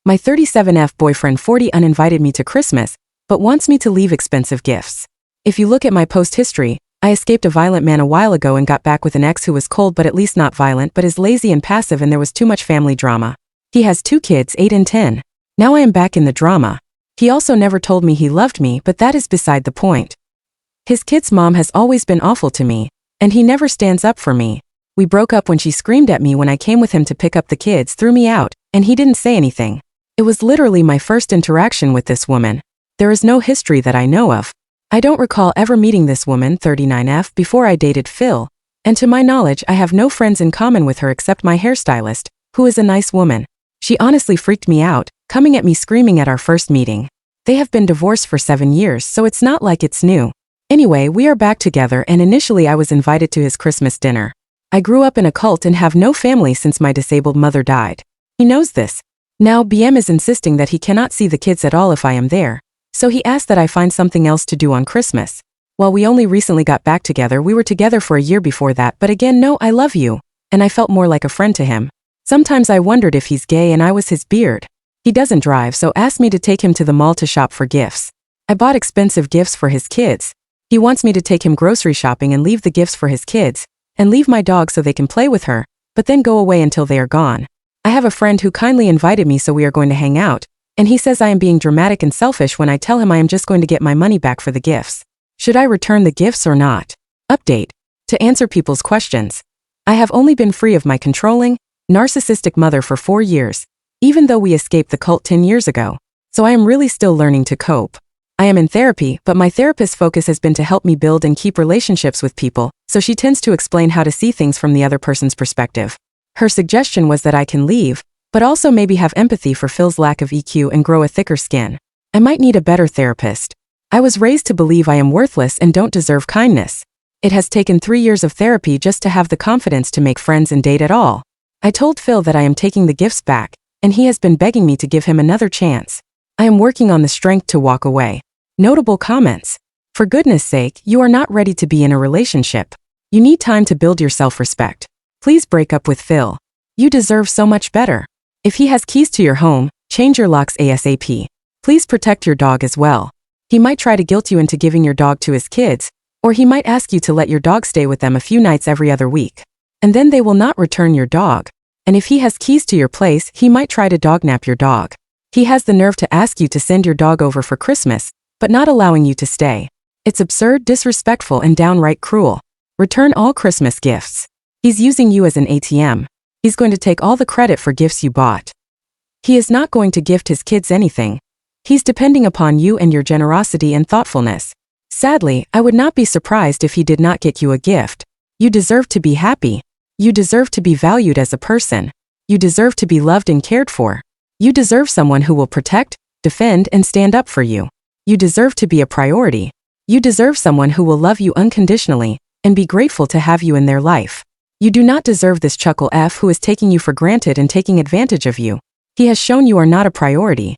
My 37F boyfriend 40 uninvited me to Christmas, but wants me to leave expensive gifts. If you look at my post history, I escaped a violent man a while ago and got back with an ex who was cold but at least not violent but is lazy and passive, and there was too much family drama. He has 2 kids, 8 and 10. Now I am back in the drama. He also never told me he loved me, but that is beside the point. His kid's mom has always been awful to me, and he never stands up for me. We broke up when she screamed at me when I came with him to pick up the kids, threw me out, and he didn't say anything. It was literally my first interaction with this woman. There is no history that I know of. I don't recall ever meeting this woman, 39F, before I dated Phil, and to my knowledge I have no friends in common with her except my hairstylist, who is a nice woman. She honestly freaked me out, coming at me screaming at our first meeting. They have been divorced for 7 years, so it's not like it's new. Anyway, we are back together, and initially I was invited to his Christmas dinner. I grew up in a cult and have no family since my disabled mother died. He knows this. Now BM is insisting that he cannot see the kids at all if I am there, so he asked that I find something else to do on Christmas. While we only recently got back together, we were together for a year before that, but again, no, I love you, and I felt more like a friend to him. Sometimes I wondered if he's gay and I was his beard. He doesn't drive, so asked me to take him to the mall to shop for gifts. I bought expensive gifts for his kids. He wants me to take him grocery shopping and leave the gifts for his kids, and leave my dog so they can play with her, but then go away until they are gone. I have a friend who kindly invited me, so we are going to hang out, and he says I am being dramatic and selfish when I tell him I am just going to get my money back for the gifts. Should I return the gifts or not? Update. To answer people's questions. I have only been free of my controlling, narcissistic mother for 4 years, even though we escaped the cult 10 years ago, so I am really still learning to cope. I am in therapy, but my therapist's focus has been to help me build and keep relationships with people, so she tends to explain how to see things from the other person's perspective. Her suggestion was that I can leave, but also maybe have empathy for Phil's lack of EQ and grow a thicker skin. I might need a better therapist. I was raised to believe I am worthless and don't deserve kindness. It has taken 3 years of therapy just to have the confidence to make friends and date at all. I told Phil that I am taking the gifts back, and he has been begging me to give him another chance. I am working on the strength to walk away. Notable comments. For goodness sake, you are not ready to be in a relationship. You need time to build your self-respect. Please break up with Phil. You deserve so much better. If he has keys to your home, change your locks ASAP. Please protect your dog as well. He might try to guilt you into giving your dog to his kids, or he might ask you to let your dog stay with them a few nights every other week. And then they will not return your dog. And if he has keys to your place, he might try to dognap your dog. He has the nerve to ask you to send your dog over for Christmas, but not allowing you to stay. It's absurd, disrespectful, and downright cruel. Return all Christmas gifts. He's using you as an ATM. He's going to take all the credit for gifts you bought. He is not going to gift his kids anything. He's depending upon you and your generosity and thoughtfulness. Sadly, I would not be surprised if he did not get you a gift. You deserve to be happy. You deserve to be valued as a person. You deserve to be loved and cared for. You deserve someone who will protect, defend, and stand up for you. You deserve to be a priority. You deserve someone who will love you unconditionally and be grateful to have you in their life. You do not deserve this chuckle F who is taking you for granted and taking advantage of you. He has shown you are not a priority.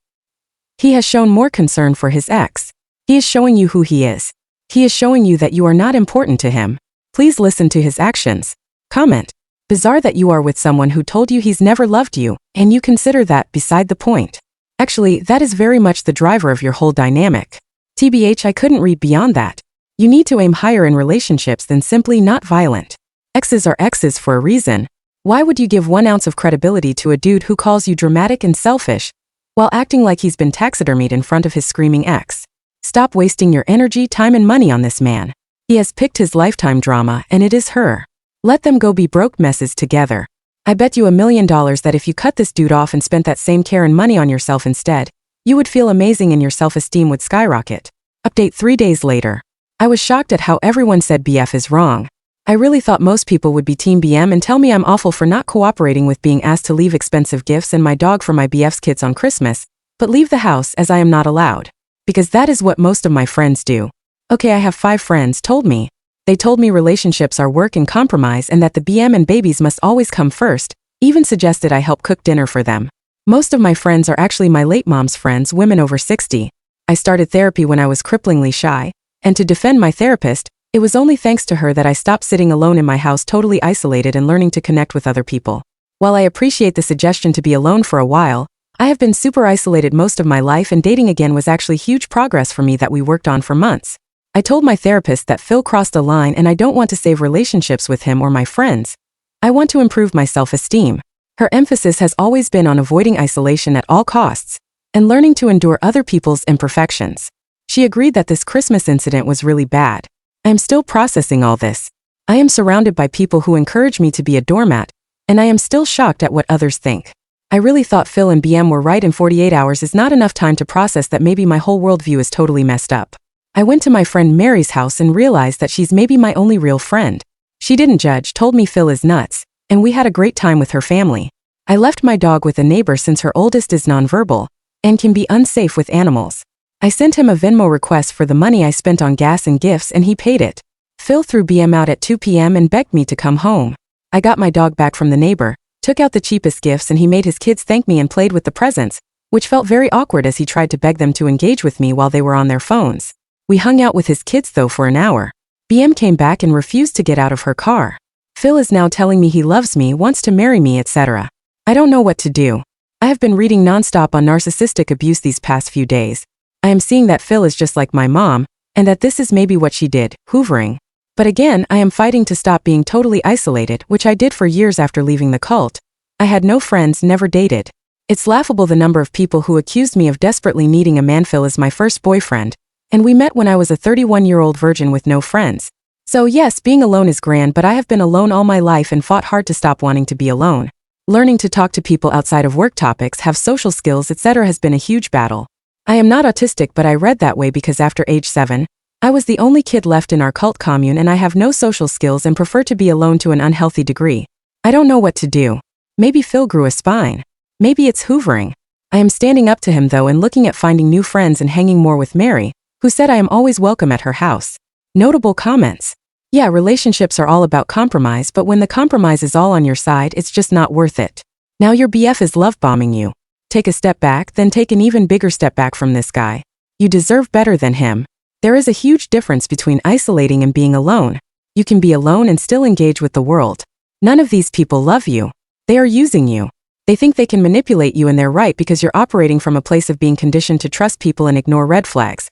He has shown more concern for his ex. He is showing you who he is. He is showing you that you are not important to him. Please listen to his actions. Comment. Bizarre that you are with someone who told you he's never loved you, and you consider that beside the point. Actually, that is very much the driver of your whole dynamic. TBH, I couldn't read beyond that. You need to aim higher in relationships than simply not violent. Exes are exes for a reason. Why would you give 1 ounce of credibility to a dude who calls you dramatic and selfish, while acting like he's been taxidermied in front of his screaming ex? Stop wasting your energy, time, and money on this man. He has picked his lifetime drama, and it is her. Let them go be broke messes together. I bet you $1 million that if you cut this dude off and spent that same care and money on yourself instead, you would feel amazing and your self-esteem would skyrocket. Update 3 days later. I was shocked at how everyone said BF is wrong. I really thought most people would be Team BM and tell me I'm awful for not cooperating with being asked to leave expensive gifts and my dog for my BF's kids on Christmas, but leave the house as I am not allowed. Because that is what most of my friends do. Okay, I have 5 friends told me. They told me relationships are work and compromise and that the BM and babies must always come first, even suggested I help cook dinner for them. Most of my friends are actually my late mom's friends, women over 60. I started therapy when I was cripplingly shy, and to defend my therapist, it was only thanks to her that I stopped sitting alone in my house totally isolated and learning to connect with other people. While I appreciate the suggestion to be alone for a while, I have been super isolated most of my life, and dating again was actually huge progress for me that we worked on for months. I told my therapist that Phil crossed a line and I don't want to save relationships with him or my friends. I want to improve my self-esteem. Her emphasis has always been on avoiding isolation at all costs and learning to endure other people's imperfections. She agreed that this Christmas incident was really bad. I am still processing all this. I am surrounded by people who encourage me to be a doormat, and I am still shocked at what others think. I really thought Phil and BM were right, and 48 hours is not enough time to process that maybe my whole worldview is totally messed up. I went to my friend Mary's house and realized that she's maybe my only real friend. She didn't judge, told me Phil is nuts, and we had a great time with her family. I left my dog with a neighbor since her oldest is nonverbal and can be unsafe with animals. I sent him a Venmo request for the money I spent on gas and gifts, and he paid it. Phil threw BM out at 2 p.m. and begged me to come home. I got my dog back from the neighbor, took out the cheapest gifts, and he made his kids thank me and played with the presents, which felt very awkward as he tried to beg them to engage with me while they were on their phones. We hung out with his kids though for an hour. BM came back and refused to get out of her car. Phil is now telling me he loves me, wants to marry me, etc. I don't know what to do. I have been reading nonstop on narcissistic abuse these past few days. I am seeing that Phil is just like my mom, and that this is maybe what she did, hoovering. But again, I am fighting to stop being totally isolated, which I did for years after leaving the cult. I had no friends, never dated. It's laughable the number of people who accused me of desperately needing a man. Phil is my first boyfriend, and we met when I was a 31-year-old virgin with no friends. So yes, being alone is grand, but I have been alone all my life and fought hard to stop wanting to be alone. Learning to talk to people outside of work topics, have social skills, etc. has been a huge battle. I am not autistic, but I read that way because after age 7, I was the only kid left in our cult commune, and I have no social skills and prefer to be alone to an unhealthy degree. I don't know what to do. Maybe Phil grew a spine. Maybe it's hoovering. I am standing up to him though and looking at finding new friends and hanging more with Mary, who said I am always welcome at her house. Notable comments. Yeah, relationships are all about compromise, but when the compromise is all on your side, it's just not worth it. Now your BF is love bombing you. Take a step back, then take an even bigger step back from this guy. You deserve better than him. There is a huge difference between isolating and being alone. You can be alone and still engage with the world. None of these people love you. They are using you. They think they can manipulate you, and they're right because you're operating from a place of being conditioned to trust people and ignore red flags.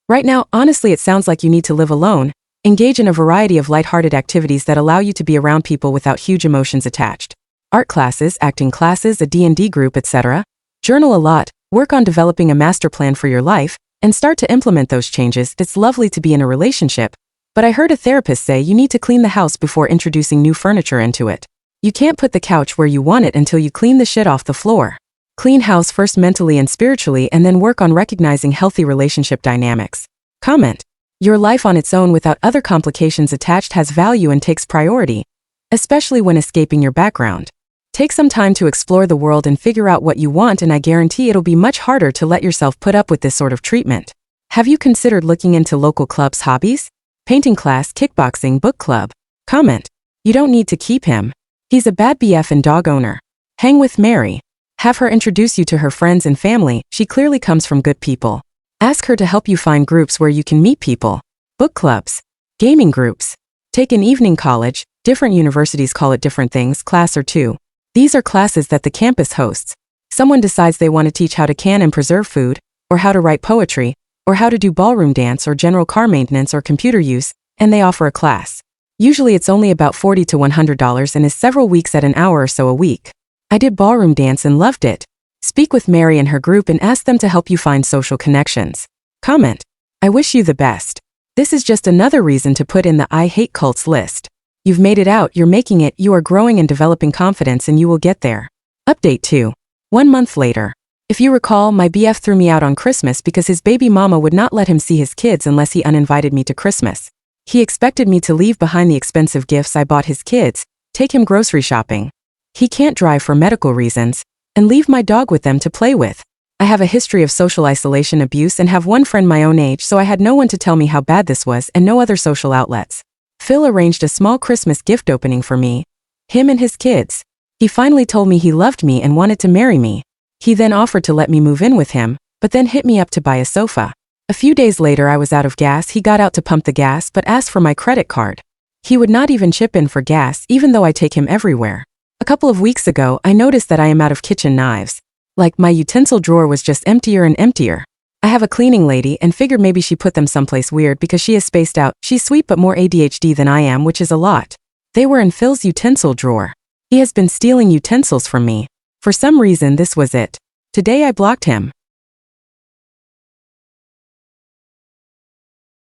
Right now, honestly, it sounds like you need to live alone, engage in a variety of lighthearted activities that allow you to be around people without huge emotions attached. Art classes, acting classes, a D&D group, etc. Journal a lot, work on developing a master plan for your life, and start to implement those changes. It's lovely to be in a relationship, but I heard a therapist say you need to clean the house before introducing new furniture into it. You can't put the couch where you want it until you clean the shit off the floor. Clean house first mentally and spiritually, and then work on recognizing healthy relationship dynamics. Comment. Your life on its own without other complications attached has value and takes priority, especially when escaping your background. Take some time to explore the world and figure out what you want, and I guarantee it'll be much harder to let yourself put up with this sort of treatment. Have you considered looking into local clubs, hobbies? Painting class, kickboxing, book club? Comment. You don't need to keep him. He's a bad BF and dog owner. Hang with Mary. Have her introduce you to her friends and family. She clearly comes from good people. Ask her to help you find groups where you can meet people. Book clubs. Gaming groups. Take an evening college, different universities call it different things, class or two. These are classes that the campus hosts. Someone decides they want to teach how to can and preserve food, or how to write poetry, or how to do ballroom dance or general car maintenance or computer use, and they offer a class. Usually it's only about $40 to $100 and is several weeks at an hour or so a week. I did ballroom dance and loved it. Speak with Mary and her group and ask them to help you find social connections. Comment. I wish you the best. This is just another reason to put in the I hate cults list. You've made it out, you're making it, you are growing and developing confidence, and you will get there. Update 2. 1 month later. If you recall, my BF threw me out on Christmas because his baby mama would not let him see his kids unless he uninvited me to Christmas. He expected me to leave behind the expensive gifts I bought his kids, take him grocery shopping. He can't drive for medical reasons, and leave my dog with them to play with. I have a history of social isolation abuse and have one friend my own age, so I had no one to tell me how bad this was and no other social outlets. Phil arranged a small Christmas gift opening for me, him and his kids. He finally told me he loved me and wanted to marry me. He then offered to let me move in with him, but then hit me up to buy a sofa. A few days later I was out of gas. He got out to pump the gas but asked for my credit card. He would not even chip in for gas even though I take him everywhere. A couple of weeks ago I noticed that I am out of kitchen knives. Like, my utensil drawer was just emptier and emptier. I have a cleaning lady and figured maybe she put them someplace weird because she is spaced out. She's sweet but more ADHD than I am, which is a lot. They were in Phil's utensil drawer. He has been stealing utensils from me. For some reason, this was it. Today I blocked him.